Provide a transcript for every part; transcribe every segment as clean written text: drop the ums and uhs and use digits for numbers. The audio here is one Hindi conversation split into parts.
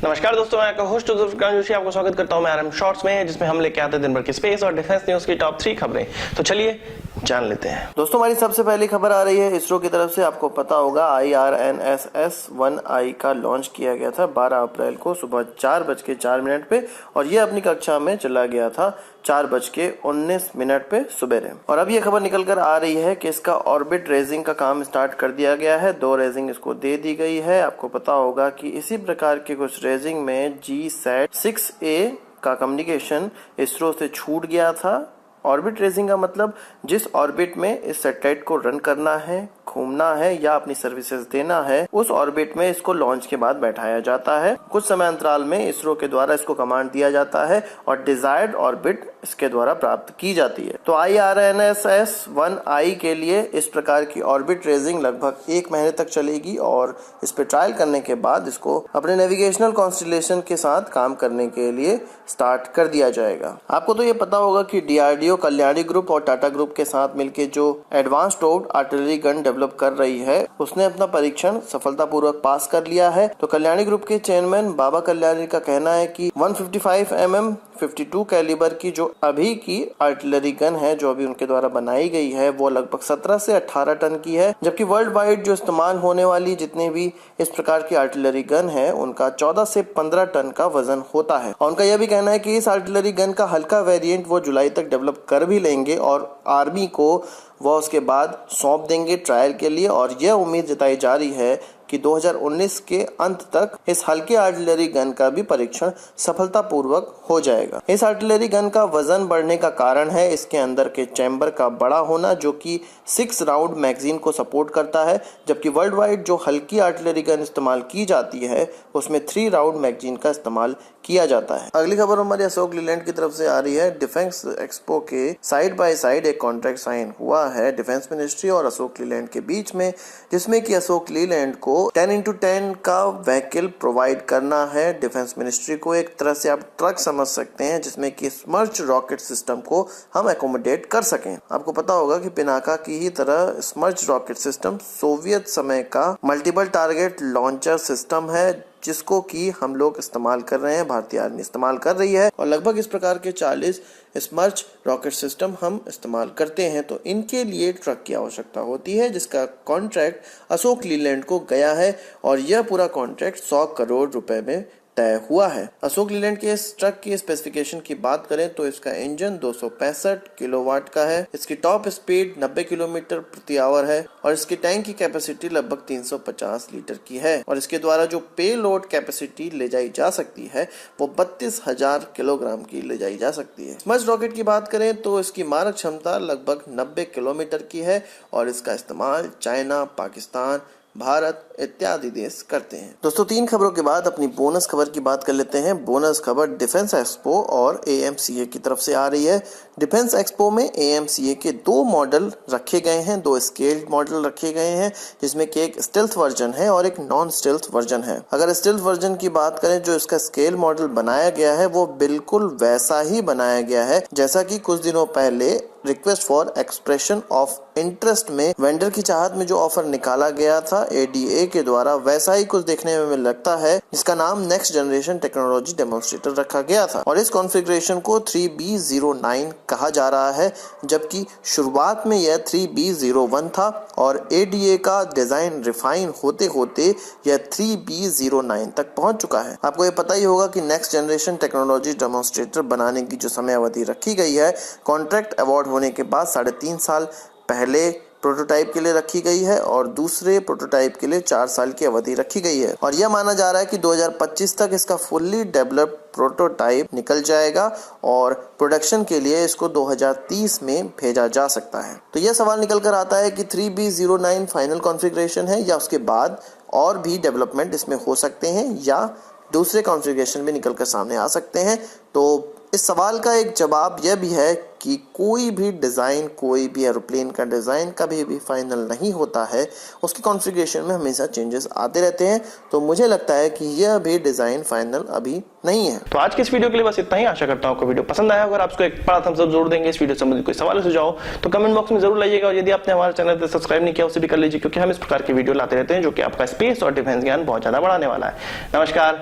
नमस्कार दोस्तों, मैं आपका होस्ट जोशी आपको स्वागत करता हूं मैं आरएम शॉर्ट्स में, जिसमें हम लेके आते हैं दिन भर की स्पेस और डिफेंस न्यूज की टॉप 3 खबरें। तो चलिए जान लेते हैं। दोस्तों, हमारी सबसे पहली खबर आ रही है इसरो की तरफ से। आपको पता होगा IRNSS-1I का लॉन्च किया गया था 12 अप्रैल को सुबह 4:04 पे, और ये अपनी कक्षा में चला गया था 4:19 पे सुबेरे। और अब ये खबर निकल कर आ रही है कि इसका ऑर्बिट रेजिंग का काम स्टार्ट कर दिया गया है। 2 रेजिंग इसको दे दी गई है। आपको पता होगा कि इसी प्रकार के कुछ रेजिंग में GSAT-6A का कम्युनिकेशन इसरो से छूट गया था। ऑर्बिट रेजिंग का मतलब जिस ऑर्बिट में इस सैटेलाइट को रन करना है, घूमना है या अपनी सर्विसेज देना है, उस ऑर्बिट में इसको लॉन्च के बाद बैठाया जाता है। कुछ समय अंतराल में इसरो के द्वारा इसको कमांड दिया जाता है और डिजायर्ड ऑर्बिट इसके द्वारा प्राप्त की जाती है। तो IRNSS-1I के लिए इस प्रकार की ऑर्बिट रेजिंग लगभग 1 महीने तक चलेगी और इस पे ट्रायल करने के बाद इसको अपने नेविगेशनल कॉन्स्टलेशन के साथ काम करने के लिए स्टार्ट कर दिया जाएगा। आपको तो ये पता होगा कि DRDO, कल्याणी ग्रुप और टाटा ग्रुप के साथ मिलकर जो एडवांस टोप्ड आर्टिलरी गन डेवलप कर रही है, उसने अपना परीक्षण सफलतापूर्वक पास कर लिया है। तो कल्याणी ग्रुप के चेयरमैन बाबा कल्याणी का कहना है कि 155 mm 52 कैलिबर की जो अभी की आर्टिलरी गन है, जो अभी उनके द्वारा बनाई गई है, वो लगभग 17 से 18 टन की है, जबकि वर्ल्ड वाइड जो इस्तेमाल होने वाली जितने भी इस प्रकार की आर्टिलरी गन है, उनका 14 से 15 टन का वजन होता है। और उनका यह भी कहना है कि इस आर्टिलरी गन का हल्का वेरिएंट वो जुलाई तक डेवलप कर भी लेंगे और आर्मी को वह उसके बाद सौंप देंगे ट्रायल के लिए। और यह उम्मीद जताई जा रही है कि 2019 के अंत तक इस हल्के आर्टिलरी गन का भी परीक्षण सफलतापूर्वक हो जाएगा। इस आर्टिलरी गन का वजन बढ़ने का कारण है इसके अंदर के चैम्बर का बड़ा होना, जो कि 6 राउंड मैगजीन को सपोर्ट करता है, जबकि वर्ल्ड वाइड जो हल्की आर्टिलरी गन इस्तेमाल की जाती है उसमें 3 राउंड मैगजीन का इस्तेमाल किया जाता है। अगली खबर हमारी अशोक लीलैंड की तरफ से आ रही है। डिफेंस एक्सपो के साइड बाय साइड एक कॉन्ट्रैक्ट साइन हुआ है डिफेंस मिनिस्ट्री और अशोक लीलैंड के बीच में, जिसमें कि अशोक लीलैंड को 10x10 का व्हीकल प्रोवाइड करना है। डिफेंस मिनिस्ट्री को एक तरह से आप ट्रक समझ सकते हैं, जिसमें कि स्मर्च रॉकेट सिस्टम को हम एकोमोडेट कर सकें। आपको पता होगा कि पिनाका की ही तरह स्मर्च रॉकेट सिस्टम सोवियत समय का मल्टीपल टारगेट लॉन्चर सिस्टम है, जिसको कि हम लोग इस्तेमाल कर रहे हैं, भारतीय आर्मी इस्तेमाल कर रही है। और लगभग इस प्रकार के 40 स्मर्च रॉकेट सिस्टम हम इस्तेमाल करते हैं। तो इनके लिए ट्रक की आवश्यकता होती है, जिसका कॉन्ट्रैक्ट अशोक लीलैंड को गया है और यह पूरा कॉन्ट्रैक्ट 100 करोड़ रुपए में तय हुआ है। अशोक लीलैंड के इस ट्रक की स्पेसिफिकेशन की बात करें तो इसका इंजन 265 किलोवाट का है, इसकी टॉप स्पीड 90 किलोमीटर प्रति आवर है और इसकी टैंक की कैपेसिटी लगभग 350 लीटर की है। और इसके द्वारा जो पे लोड कैपेसिटी ले जाई जा सकती है वो 32,000 किलोग्राम की ले जाई जा सकती है। स्मर्च रॉकेट की बात करें तो इसकी मारक क्षमता लगभग 90 किलोमीटर की है और इसका इस्तेमाल चाइना, पाकिस्तान, भारत इत्यादि देश करते हैं। दोस्तों, 3 खबरों के बाद अपनी बोनस खबर की बात कर लेते हैं। बोनस खबर डिफेंस एक्सपो और AMCA की तरफ से आ रही है। डिफेंस एक्सपो में AMCA के 2 मॉडल रखे गए हैं, 2 स्केल्ड मॉडल रखे गए हैं, जिसमें कि एक स्टेल्थ वर्जन है और एक नॉन स्टेल्थ वर्जन है। अगर स्टेल्थ वर्जन की बात करें, जो इसका स्केल मॉडल बनाया गया है वो बिल्कुल वैसा ही बनाया गया है जैसा कि कुछ दिनों पहले request for expression of interest में वेंडर की चाहत में जो ऑफर निकाला गया था ADA के द्वारा, वैसा ही कुछ देखने में लगता है, जिसका नाम नेक्स्ट जनरेशन टेक्नोलॉजी डेमोन्स्ट्रेटर रखा गया था। और इस कॉन्फ़िगरेशन को 3B09 कहा जा रहा है, जबकि शुरुआत में यह 3B01 था और ADA का डिजाइन रिफाइन होते होते यह 3B09 तक पहुंच चुका है। आपको ये पता ही होगा कि नेक्स्ट जनरेशन टेक्नोलॉजी डेमोन्स्ट्रेटर बनाने की जो समय अवधि रखी गई है, कॉन्ट्रैक्ट अवार्ड होने के बाद 3.5 साल पहले प्रोटोटाइप के लिए रखी गई है और दूसरे प्रोटोटाइप के लिए 4 साल की अवधि रखी गई है। और यह माना जा रहा है कि 2025 तक इसका फुल्ली डेवलप्ड प्रोटोटाइप निकल जाएगा और प्रोडक्शन के लिए इसको 2030 में भेजा जा सकता है। तो यह सवाल निकल कर आता है कि 3B09 फाइनल कॉन्फ़िगरेशन है या उसके बाद और भी डेवलपमेंट इसमें हो सकते हैं या दूसरे कॉन्फ़िगरेशन भी निकल कर सामने आ सकते हैं। तो इस सवाल का एक जवाब यह भी है कि कोई भी डिज़ाइन, कोई भी एरोप्लेन का डिज़ाइन कभी भी फाइनल नहीं होता है, उसके कॉन्फ़िगरेशन में हमेशा चेंजेस आते रहते हैं। तो मुझे लगता है कि यह भी डिज़ाइन फाइनल अभी नहीं है। तो आज की इस वीडियो के लिए बस इतना ही। आशा करता हूं आपको वीडियो पसंद आया। अगर आपको एक बड़ा थम्स अप जरूर देंगे। इस वीडियो संबंधित कोई सवाल सुझाव तो कमेंट बॉक्स में जरूर लाइएगा और यदि आपने हमारे चैनल पर सब्सक्राइब नहीं किया उसे भी कर लीजिए, क्योंकि हम इस प्रकार की वीडियो लाते रहते हैं जो कि आपका स्पेस और डिफेंस ज्ञान बहुत ज्यादा बढ़ाने वाला है। नमस्कार,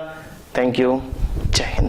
थैंक यू, जय हिंद।